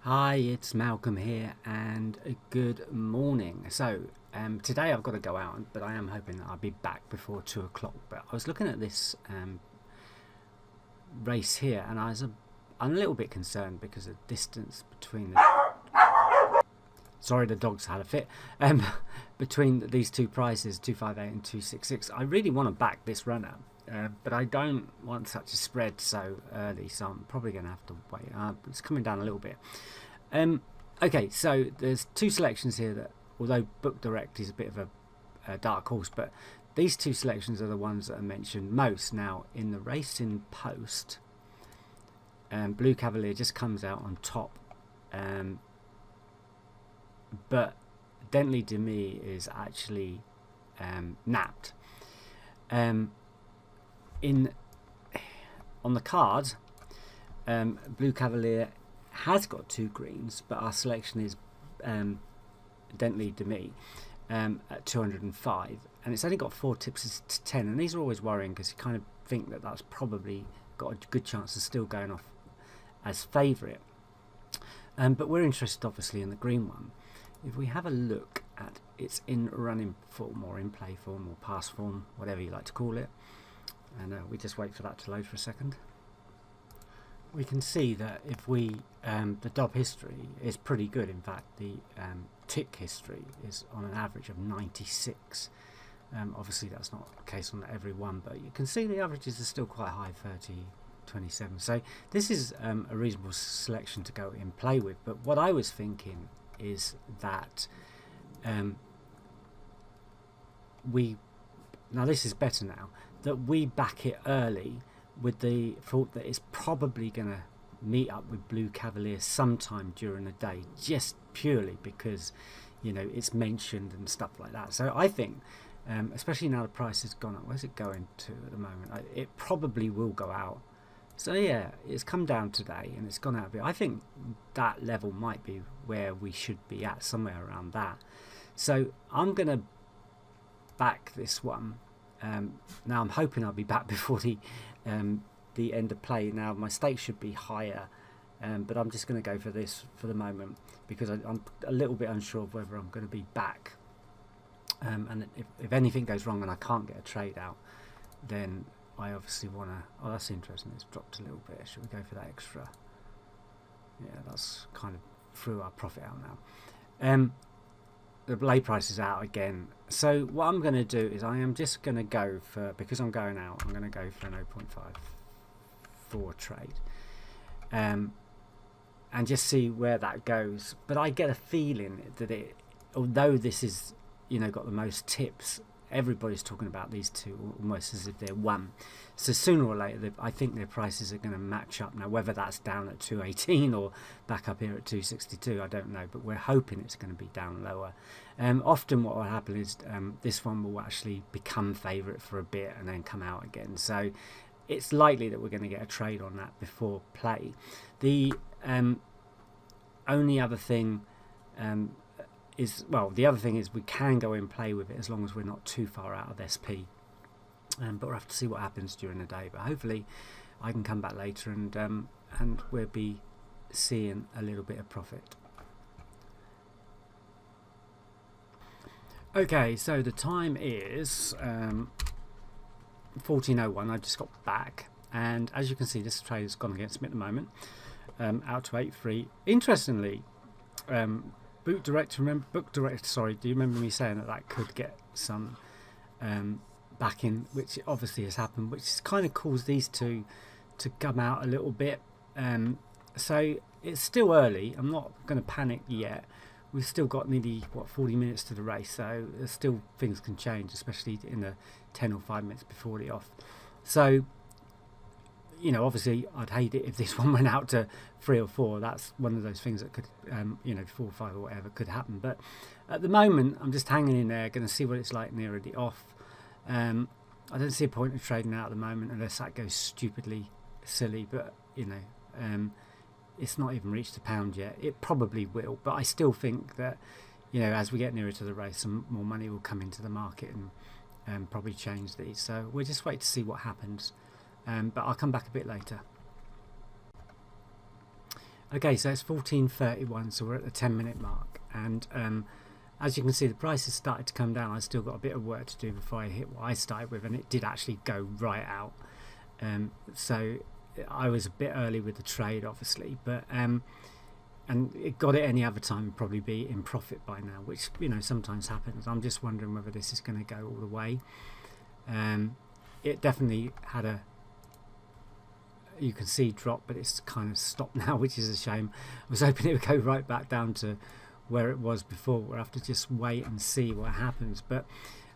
Hi, it's Malcolm here, and good morning. Today I've got to go out, but I am hoping that I'll be back before 2 o'clock. But I was looking at this race here, and I'm a little bit concerned because of the distance between the. Sorry, the dogs had a fit. Um, Between these two prices, 258 and 266, I really want to back this runner. But I don't want such a spread so early, so I'm probably going to have to wait. It's coming down a little bit. Okay, so there's two selections here that, although Book Direct is a bit of a dark horse, but these two selections are the ones that are mentioned most. Now, in the Racing Post, Blue Cavalier just comes out on top, but Dentley Demi is actually napped. In On the card, Blue Cavalier has got two greens, but our selection is Dentley Demi at 205, and it's only got 4 tips to 10, and these are always worrying because you kind of think that that's probably got a good chance of still going off as favourite. But we're interested obviously in the green one. If we have a look at its in running form or in play form or pass form, whatever you like to call it, and we just wait for that to load for a second, we can see that if we the DOB history is pretty good. In fact, the tick history is on an average of 96. Obviously that's not the case on every one, but you can see the averages are still quite high, 30, 27. So this is a reasonable selection to go in play with. But what I was thinking is that this is better now, that we back it early with the thought that it's probably going to meet up with Blue Cavalier sometime during the day, just purely because it's mentioned and stuff like that. So I think especially now the price has gone up, where's it going to at the moment? It probably will go out. So yeah, it's come down today and it's gone out a bit. I think that level might be where we should be at, somewhere around that. So I'm going to back this one. Now I'm hoping I'll be back before the end of play. Now my stake should be higher, but I'm just going to go for this for the moment because I'm a little bit unsure of whether I'm going to be back. And if anything goes wrong and I can't get a trade out, then I obviously want to. Oh, that's interesting. It's dropped a little bit. Should we go for that extra? Yeah, that's kind of threw our profit out now. The lay price is out again. So what I'm going to do is I am just going to go for, because I'm going out, I'm going to go for an 0.54 trade. And just see where that goes. But I get a feeling that although this is, got the most tips, everybody's talking about these two almost as if they're one. So sooner or later, I think their prices are going to match up. Now, whether that's down at 218 or back up here at 262, I don't know. But we're hoping it's going to be down lower. Often what will happen is this one will actually become favourite for a bit and then come out again. So it's likely that we're going to get a trade on that before play. The only other thing the other thing is we can go and play with it as long as we're not too far out of SP. But we'll have to see what happens during the day. But hopefully I can come back later and we'll be seeing a little bit of profit. Okay, so the time is 14:01. I just got back, and as you can see, this trade has gone against me at the moment. Out to 8.3. Interestingly, Book Direct, sorry, do you remember me saying that could get some backing, which obviously has happened, which has kind of caused these two to come out a little bit. So it's still early. I'm not going to panic yet. We've still got nearly 40 minutes to the race, so there's still things can change, especially in the 10 or 5 minutes before the off. So obviously I'd hate it if this one went out to 3 or 4. That's one of those things that could 4 or 5 or whatever could happen. But at the moment I'm just hanging in there, going to see what it's like nearer the off. I don't see a point of trading out at the moment unless that goes stupidly silly, but it's not even reached a pound yet. It probably will, but I still think that as we get nearer to the race, some more money will come into the market and probably change these. So we'll just wait to see what happens. But I'll come back a bit later. Okay, so it's 14.31, so we're at the 10-minute mark, and as you can see, the price has started to come down. I've still got a bit of work to do before I hit what I started with, and it did actually go right out. So I was a bit early with the trade, obviously, but and it got it any other time would probably be in profit by now, which, you know, sometimes happens. I'm just wondering whether this is going to go all the way. It definitely had a, you can see, drop, but it's kind of stopped now, which is a shame. I was hoping it would go right back down to where it was before. We'll have to just wait and see what happens, but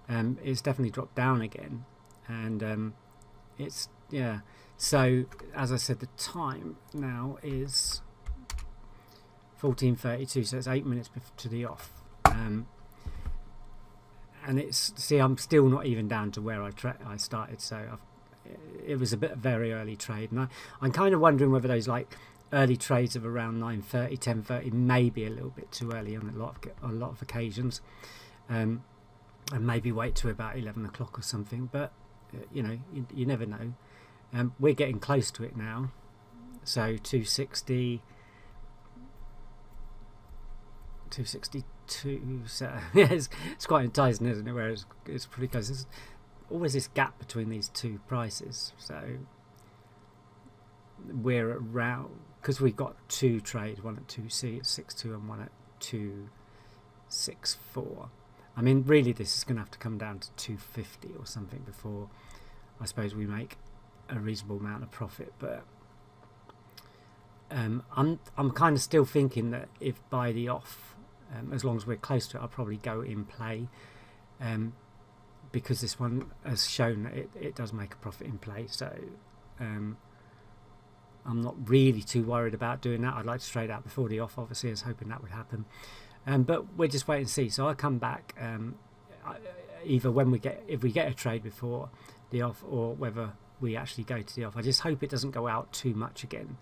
it's definitely dropped down again, and it's, yeah. So as I said, the time now is 14.32, so it's 8 minutes to the off, and it's, see, I'm still not even down to where I started, so it was a very early trade, and I'm kind of wondering whether those like early trades of around 9:30, 10:30 may be a little bit too early on a lot of occasions, and maybe wait to about 11 o'clock or something. But you know, you never know. We're getting close to it now, so 260, 262. So yeah, it's quite enticing, isn't it? Where it's pretty close. There's always this gap between these two prices, so we're around, because we've got two trades, one at 2.62 and one at 2.64. I mean, really, this is going to have to come down to 2.50 or something before I suppose we make a reasonable amount of profit. But I'm kind of still thinking that if by the off, as long as we're close to it, I'll probably go in play, because this one has shown that it does make a profit in play. So I'm not really too worried about doing that. I'd like to trade out before the off, obviously. I was hoping that would happen, but we'll just wait and see. So I'll come back either if we get a trade before the off, or whether we actually go to the off. I just hope it doesn't go out too much again,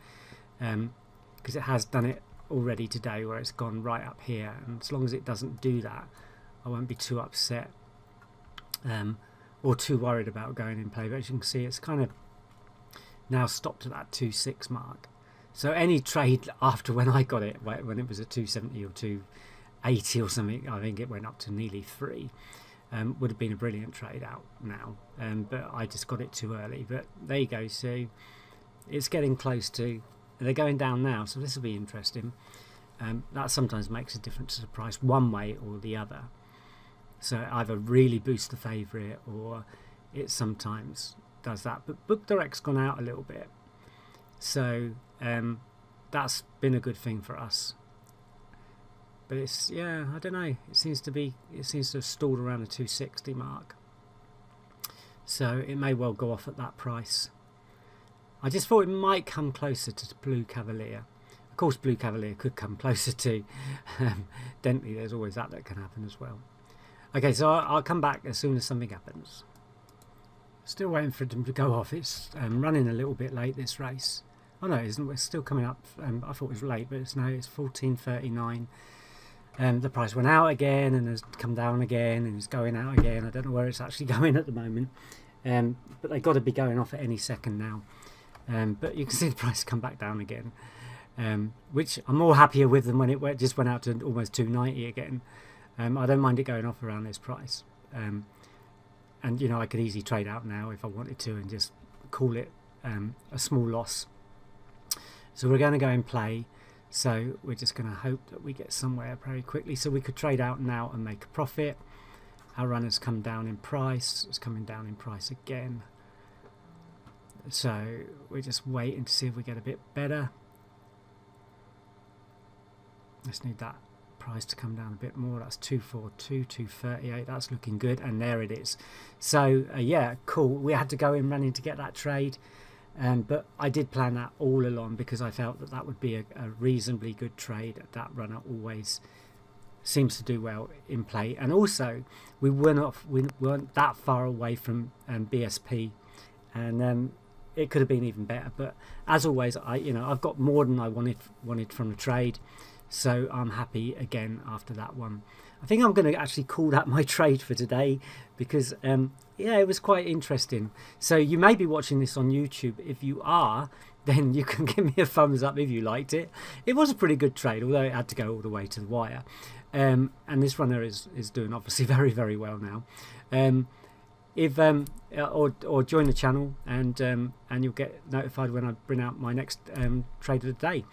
because it has done it already today, where it's gone right up here, and as long as it doesn't do that, I won't be too upset or too worried about going in play. But as you can see, it's kind of now stopped at that 2.6 mark. So any trade after when I got it, when it was at 2.70 or 2.80 or something, I think it went up to nearly 3, would have been a brilliant trade out now, but I just got it too early. But there you go. So it's getting close to, they're going down now, so this will be interesting. That sometimes makes a difference to the price one way or the other. So it either really boosts the favourite, or it sometimes does that. But Book Direct's gone out a little bit, so that's been a good thing for us. But it's, yeah, I don't know, it seems to have stalled around the 260 mark, so it may well go off at that price. I just thought it might come closer to Blue Cavalier. Of course, Blue Cavalier could come closer to Dentley. There's always that can happen as well. Okay, so I'll come back as soon as something happens. Still waiting for them to go off. It's running a little bit late, this race. Oh no, it isn't. It's still coming up. I thought it was late, but it's 14.39. The price went out again and has come down again and is going out again. I don't know where it's actually going at the moment, but they've got to be going off at any second now. But you can see the price come back down again, which I'm more happier with than when it just went out to almost 290 again. I don't mind it going off around this price, and you know, I could easily trade out now if I wanted to and just call it a small loss. So we're going to go in play. So we're just going to hope that we get somewhere very quickly, so we could trade out now and make a profit. Our run has come down in price. It's coming down in price again. So we're just waiting to see if we get a bit better. Let's need that price to come down a bit more. That's 242, 238. That's looking good, and there it is. So yeah, cool. We had to go in running to get that trade. But I did plan that all along, because I felt that would be a reasonably good trade. That runner always seems to do well in play, and also we weren't that far away from BSP, and it could have been even better. But as always, I've got more than I wanted from the trade, so I'm happy again after that one. I think I'm going to actually call that my trade for today, because yeah, it was quite interesting. So you may be watching this on YouTube. If you are, then you can give me a thumbs up if you liked it. It was a pretty good trade, although it had to go all the way to the wire. And this runner is doing obviously very, very well now. If or join the channel, and you'll get notified when I bring out my next trade of the day.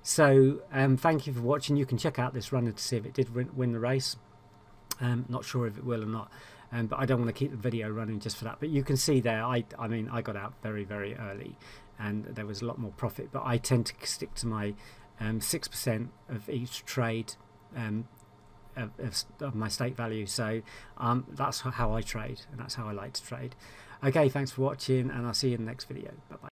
So thank you for watching. You can check out this runner to see if it did win the race. Not sure if it will or not, but I don't want to keep the video running just for that. But you can see there, I mean, I got out very, very early, and there was a lot more profit. But I tend to stick to my 6% of each trade of my stake value. So that's how I trade, and that's how I like to trade. Okay, thanks for watching, and I'll see you in the next video. Bye bye.